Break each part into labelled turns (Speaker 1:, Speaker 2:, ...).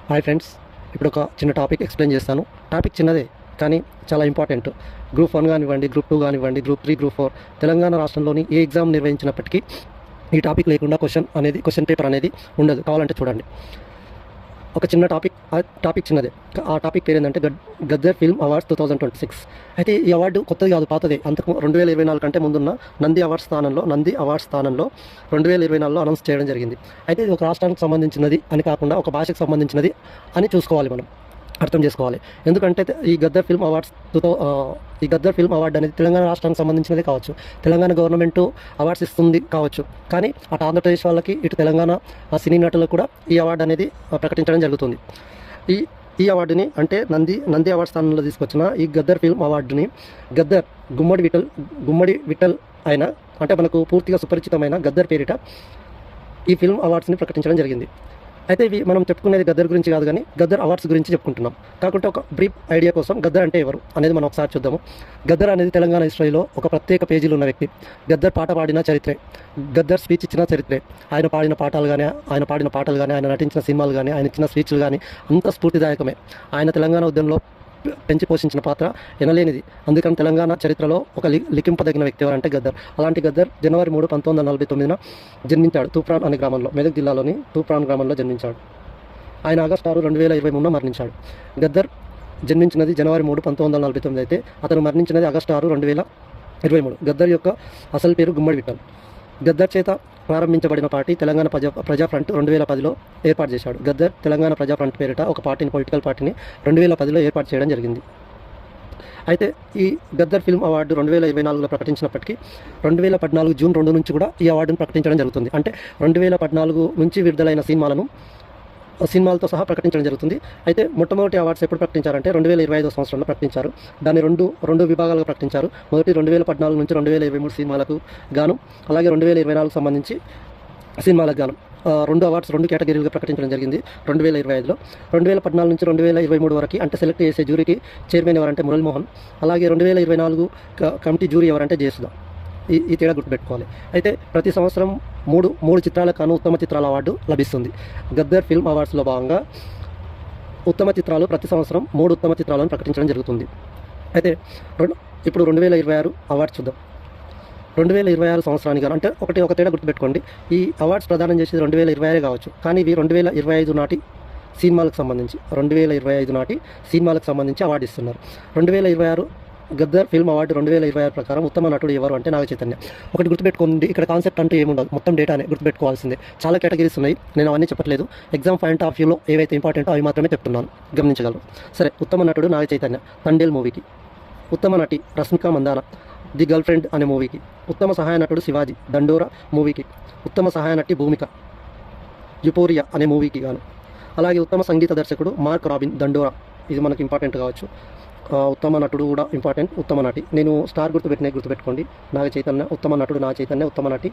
Speaker 1: Hi friends, ఇప్పుడు ఒక చిన్న టాపిక్ ఎక్స్ప్లెయిన్ చేస్తాను. టాపిక్ చిన్నదే కానీ చాలా ఇంపార్టెంట్. గ్రూప్ 1 కానివ్వండి, గ్రూప్ 2 కానివ్వండి, గ్రూప్ 3, గ్రూప్ 4 తెలంగాణ రాష్ట్రంలోని ఏ ఎగ్జామ్ నిర్వహించినప్పటికీ ఈ టాపిక్ లేకుండా క్వశ్చన్ పేపర్ అనేది ఉండదు. కావాలంటే చూడండి. ఒక చిన్న టాపిక్, ఆ టాపిక్ చిన్నదే. ఆ టాపిక్ పేరు ఏంటంటే గద్దర్ ఫిల్మ్ అవార్డ్స్ 2026. అయితే ఈ అవార్డు కొత్తది కాదు, పాతదే. అంతకు 2024 కంటే ముందున్న నంది అవార్డ్స్ స్థానంలో 2024లో అనౌన్స్ చేయడం జరిగింది. అయితే ఇది ఒక రాష్ట్రానికి సంబంధించినది అని కాకుండా ఒక భాషకు సంబంధించినది అని చూసుకోవాలి, మనం అర్థం చేసుకోవాలి. ఎందుకంటే ఈ గద్దర్ ఫిల్మ్ అవార్డు అనేది తెలంగాణ రాష్ట్రానికి సంబంధించినది కావచ్చు, తెలంగాణ గవర్నమెంట్ అవార్డ్స్ ఇస్తుంది కావచ్చు. కానీ అటు ఆంధ్రప్రదేశ్ వాళ్ళకి, ఇటు తెలంగాణ సినీ నటులకు కూడా ఈ అవార్డు అనేది ప్రకటించడం జరుగుతుంది. ఈ అవార్డుని అంటే నంది అవార్డు స్థానంలో తీసుకొచ్చిన ఈ గద్దర్ ఫిల్మ్ అవార్డుని గద్దర్ గుమ్మడి విఠల్ అయిన, అంటే మనకు పూర్తిగా సుపరిచితమైన గద్దర్ పేరిట ఈ ఫిల్మ్ అవార్డ్స్ని ప్రకటించడం జరిగింది. అయితే ఇవి మనం చెప్పుకునేది గద్దర్ గురించి కాదు, కానీ గద్దర్ అవార్డ్స్ గురించి చెప్పుకుంటున్నాం. కాకుంటే ఒక బ్రీఫ్ ఐడియా కోసం గద్దర్ అంటే ఎవరు అనేది మనం ఒకసారి చూద్దాము. గద్దర్ అనేది తెలంగాణ హిస్టరీలో ఒక ప్రత్యేక పేజీలు ఉన్న వ్యక్తి. గద్దర్ పాట పాడిన చరిత్రే, గద్దర్ స్పీచ్ ఇచ్చిన చరిత్రే. ఆయన పాడిన పాటలు కానీ, ఆయన నటించిన సినిమాలు కానీ, ఆయన ఇచ్చిన స్పీచ్లు కానీ అంత స్ఫూర్తిదాయకమే. ఆయన తెలంగాణ ఉద్యమంలో పెంచి పోషించిన పాత్ర ఎనలేనిది. అందుకని తెలంగాణ చరిత్రలో ఒక లిఖింపదగిన వ్యక్తి ఎవరంటే గద్దర్. అలాంటి గద్దర్ జనవరి 3, 1949 జన్మించాడు తూప్రాన్ అనే గ్రామంలో, మెదక్ జిల్లాలోని తూప్రాన్ గ్రామంలో జన్మించాడు. ఆయన ఆగస్టు 6, 2023 మరణించాడు. గద్దర్ జన్మించినది జనవరి 3, 1949 అయితే అతను మరణించినది ఆగస్టు 6, 2023. గద్దర్ యొక్క అసలు పేరు గుమ్మడి విఠల్. గద్దర్ చేత ప్రారంభించబడిన పార్టీ తెలంగాణ ప్రజా ఫ్రంట్ 2010లో ఏర్పాటు చేశాడు. గద్దర్ తెలంగాణ ప్రజా ఫ్రంట్ పేరిట ఒక పొలిటికల్ పార్టీని 2010లో ఏర్పాటు చేయడం జరిగింది. అయితే ఈ గద్దర్ ఫిల్మ్ అవార్డు 2024లో ప్రకటించినప్పటికీ 2014 జూన్ 2 నుంచి కూడా ఈ అవార్డును ప్రకటించడం జరుగుతుంది. అంటే 2014 నుంచి విడుదలైన సినిమాలతో సహా ప్రకటించడం జరుగుతుంది. అయితే మొట్టమొదటి అవార్డ్స్ ఎప్పుడు ప్రకటించారంటే 2025 సంవత్సరంలో ప్రకటించారు. దాన్ని రెండు విభాగాలుగా ప్రకటించారు. మొదటి 2014 నుంచి 2023 సినిమాలకు గాను, అలాగే 2024 సంబంధించి సినిమాలకు గాను రెండు అవార్డ్స్, రెండు కేటగిరీలుగా ప్రకటించడం జరిగింది 2025లో. 2014 నుంచి 2023 వరకు అంటే సెలెక్ట్ చేసే జ్యూరీకి చైర్మన్ ఎవరంటే మురళీమోహన్. అలాగే 2024 కమిటీ జ్యూరీ ఎవరంటే జయసుధ. ఈ తేడా గుర్తుపెట్టుకోవాలి. అయితే ప్రతి సంవత్సరం మూడు చిత్రాలకు గాను ఉత్తమ చిత్రాల అవార్డు లభిస్తుంది. గద్దర్ ఫిల్మ్ అవార్డ్స్లో భాగంగా ఉత్తమ చిత్రాలు ప్రతి సంవత్సరం 3 ఉత్తమ చిత్రాలను ప్రకటించడం జరుగుతుంది. అయితే ఇప్పుడు 2026 అవార్డ్స్ చూద్దాం. 2026 సంవత్సరానికి గాను అంటే ఒక తేడా గుర్తుపెట్టుకోండి. ఈ అవార్డ్స్ ప్రదానం చేసేది 2026 కావచ్చు, కానీ ఇవి 2025 నాటి సినిమాలకు సంబంధించి అవార్డు ఇస్తున్నారు. 2026 గద్దర్ ఫిల్మ్ అవార్డు 2026 ప్రకారం ఉత్తమ నటుడు ఎవరు అంటే నాగ చైతన్య. ఒకటి గుర్తుపెట్టుకోండి, ఇక్కడ కాన్సెప్ట్ అంటూ ఏముండదు, మొత్తం డేటానే గుర్తుపెట్టుకోవాల్సిందే. చాలా కేటగిరీస్ ఉన్నాయి, నేను అవన్నీ చెప్పట్లేదు. ఎగ్జామ్ పాయింట్ ఆఫ్ వ్యూలో ఏవైతే ఇంపార్టెంటో అవి మాత్రమే చెప్తున్నాను, గమనించగలరు. సరే, ఉత్తమ నటుడు నాగ చైతన్య తండేల్ మూవీకి. ఉత్తమ నటి Rashmika Mandanna the girlfriend అనే మూవీకి. ఉత్తమ సహాయ నటుడు శివాజీ దండోరా మూవీకి. ఉత్తమ సహాయ నటి భూమిక యుపోరియా అనే మూవీకి గాను. అలాగే ఉత్తమ సంగీత దర్శకుడు మార్క్ రాబిన్ దండోరా, ఇది మనకి ఇంపార్టెంట్ కావచ్చు. ఉత్తమ నటుడు కూడా ఇంపార్టెంట్. ఉత్తమ నటి నేను స్టార్ గుర్తుపెట్టుకోండి. నాగ చైతన్య, ఉత్తమ నటుడు నాగ చైతన్య, ఉత్తమ నటి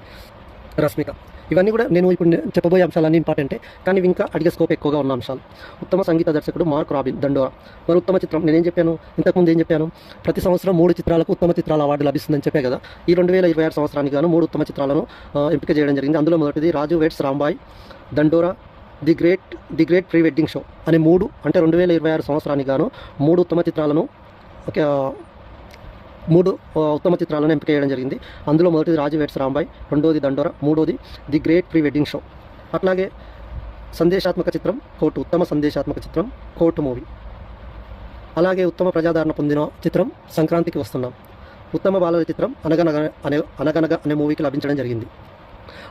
Speaker 1: రష్మిక. ఇవన్నీ కూడా నేను ఇప్పుడు చెప్పబోయే అంశాలన్నీ ఇంపార్టెంటే, కానీ ఇంకా అడిగే స్కోప్ ఎక్కువగా ఉన్న అంశాలు. ఉత్తమ సంగీత దర్శకుడు మార్క్ రాబిన్ దండోరా. మరి ఉత్తమ చిత్రం ఇంతకుముందు ఏం చెప్పాను, ప్రతి సంవత్సరం 3 చిత్రాలకు ఉత్తమ చిత్రాల అవార్డు లభిస్తుందని చెప్పే కదా. ఈ 2026 సంవత్సరానికి గాను 3 ఉత్తమ చిత్రాలను ఎంపిక చేయడం జరిగింది. అందులో మొదటిది రాజు వెడ్స్ రాంబాయ్, దండోరా, the great pre wedding show అనే 3 అంటే 2026 సంవత్సరానికి గాను 3 ఉత్తమ చిత్రాలను ఎంపిక చేయడం జరిగింది. అందులో మొదటిది రాజు వెడ్స్ రాంబాయ్, రెండోది దండోరా, మూడోది the great pre wedding show. అట్లాగే సందేశాత్మక చిత్రం ఉత్తమ సందేశాత్మక చిత్రం కోర్టు మూవీ. అలాగే ఉత్తమ ప్రజాదరణ పొందిన చిత్రం సంక్రాంతికి వస్తున్నాం. ఉత్తమ బాలల చిత్రం అనగనగ అనే మూవీకి లభించడం జరిగింది.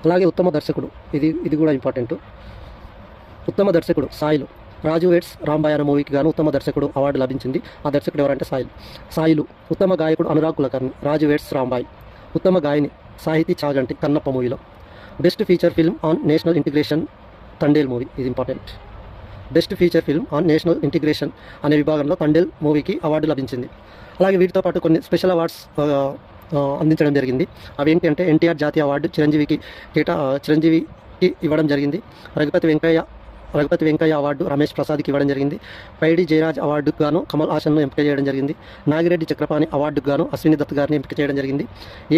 Speaker 1: అలాగే ఉత్తమ దర్శకుడు, ఇది కూడా ఇంపార్టెంట్. ఉత్తమ దర్శకుడు సాయిలు, రాజు వెడ్స్ రాంబాయ్ అనే మూవీకి గాను ఉత్తమ దర్శకుడు అవార్డు లభించింది. ఆ దర్శకుడు ఎవరంటే సాయిలు. ఉత్తమ గాయకుడు అనురాగ్ కులకర్ణి, రాజు వెడ్స్ రాంబాయ్. ఉత్తమ గాయని సాహితీ చాగంటి కన్నప్ప మూవీలో. Best feature film on national integration Thandel movie, ఇది important. Best feature film on national integration అనే విభాగంలో తండేల్ మూవీకి అవార్డు లభించింది. అలాగే వీటితో పాటు కొన్ని స్పెషల్ అవార్డ్స్ అందించడం జరిగింది. అవేంటి అంటే ఎన్టీఆర్ జాతీయ అవార్డు చిరంజీవికి ఇవ్వడం జరిగింది. రఘుపతి వెంకయ్య రఘుపతి వెంకయ్య అవార్డు రమేష్ ప్రసాద్కి ఇవ్వడం జరిగింది. పైడి జయరాజ్ అవార్డుకు గాను కమల్ హాసన్ను ఎంపిక చేయడం జరిగింది. నాగిరెడ్డి చక్రపాణి అవార్డుకు గాను అశ్విని దత్ గారిని ఎంపిక చేయడం జరిగింది.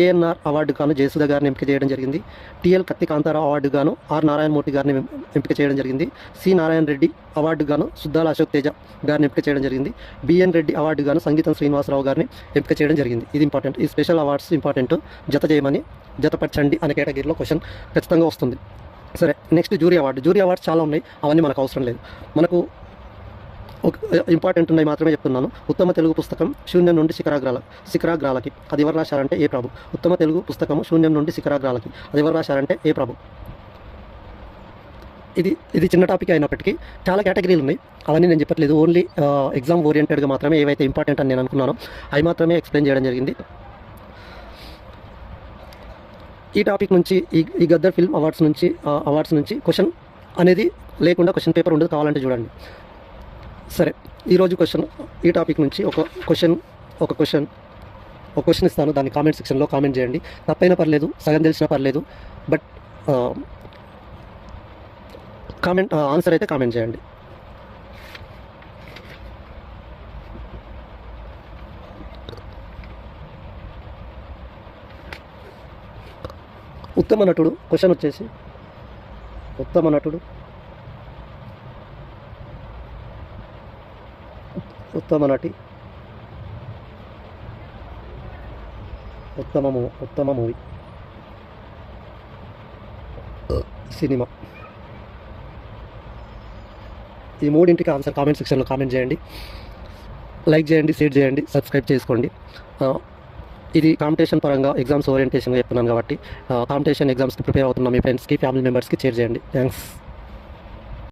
Speaker 1: ఏఎన్ఆర్ అవార్డుకు గాను జయసుధ గారిని ఎంపిక చేయడం జరిగింది. టిఎల్ కత్తి కాంతారావు అవార్డుకు గాను ఆర్ నారాయణమూర్తి గారిని ఎంపిక చేయడం జరిగింది. సి నారాయణ రెడ్డి అవార్డుకు గాను సుద్దాల అశోక్ తేజ గారిని ఎంపిక చేయడం జరిగింది. బిఎన్ రెడ్డి అవార్డు గాను సంగీతం శ్రీనివాసరావు గారిని ఎంపిక చేయడం జరిగింది. ఇది ఇంపార్టెంట్. ఈ స్పెషల్ అవార్డ్స్ ఇంపార్టెంట్. జత చేయమని జతపరచండి అనే కేటగిరీలో క్వశ్చన్ ఖచ్చితంగా వస్తుంది. సరే, next jury award. Jury awards చాలా ఉన్నాయి, అవన్నీ మనకు అవసరం లేదు. మనకు ఒక ఇంపార్టెంట్ ఉన్నాయి మాత్రమే చెప్తున్నాను. ఉత్తమ తెలుగు పుస్తకం శూన్యం నుండి శిఖరాగ్రాలకి అది ఎవరు రాశారంటే ఏ ప్రభు. ఉత్తమ తెలుగు పుస్తకం శూన్యం నుండి శిఖరాగ్రాలకి అది ఎవరు రాశారంటే ఏ ప్రభు. ఇది చిన్న టాపిక్ అయినప్పటికీ చాలా కేటగిరీలు ఉన్నాయి, అవన్నీ నేను చెప్పట్లేదు. ఓన్లీ ఎగ్జామ్ ఓరియంటెడ్గా మాత్రమే ఏవైతే ఇంపార్టెంట్ అని నేను అనుకున్నానో అవి మాత్రమే ఎక్స్ప్లెయిన్ చేయడం జరిగింది. ఈ టాపిక్ నుంచి ఈ గద్దర్ ఫిల్మ్ అవార్డ్స్ నుంచి క్వశ్చన్ అనేది లేకుండా క్వశ్చన్ పేపర్ ఉండదు, కావాలంటే చూడండి. సరే, ఈరోజు ఈ టాపిక్ నుంచి ఒక క్వశ్చన్ ఇస్తాను. దాన్ని కామెంట్ సెక్షన్లో కామెంట్ చేయండి. తప్పైనా పర్లేదు, సగం తెలిసినా పర్లేదు, బట్ ఆన్సర్ అయితే కామెంట్ చేయండి. ఉత్తమ నటుడు క్వశ్చన్ వచ్చేసి ఉత్తమ నటుడు, ఉత్తమ నటి, ఉత్తమ మూవీ, సినిమా. ఈ మూడింటికి ఆన్సర్ కామెంట్ సెక్షన్లో కామెంట్ చేయండి. లైక్ చేయండి, షేర్ చేయండి, సబ్స్క్రైబ్ చేసుకోండి. ఇది కాంపిటీషన్ పరంగా ఎగ్జామ్స్ ఓరియంటేషన్గా చెప్తున్నాను కాబట్టి కాంపిటీషన్ ఎగ్జామ్స్కి ప్రిపేర్ అవుతున్న మీ ఫ్రెండ్స్కి, ఫ్యామిలీ మెంబర్స్కి షేర్ చేయండి. థ్యాంక్స్.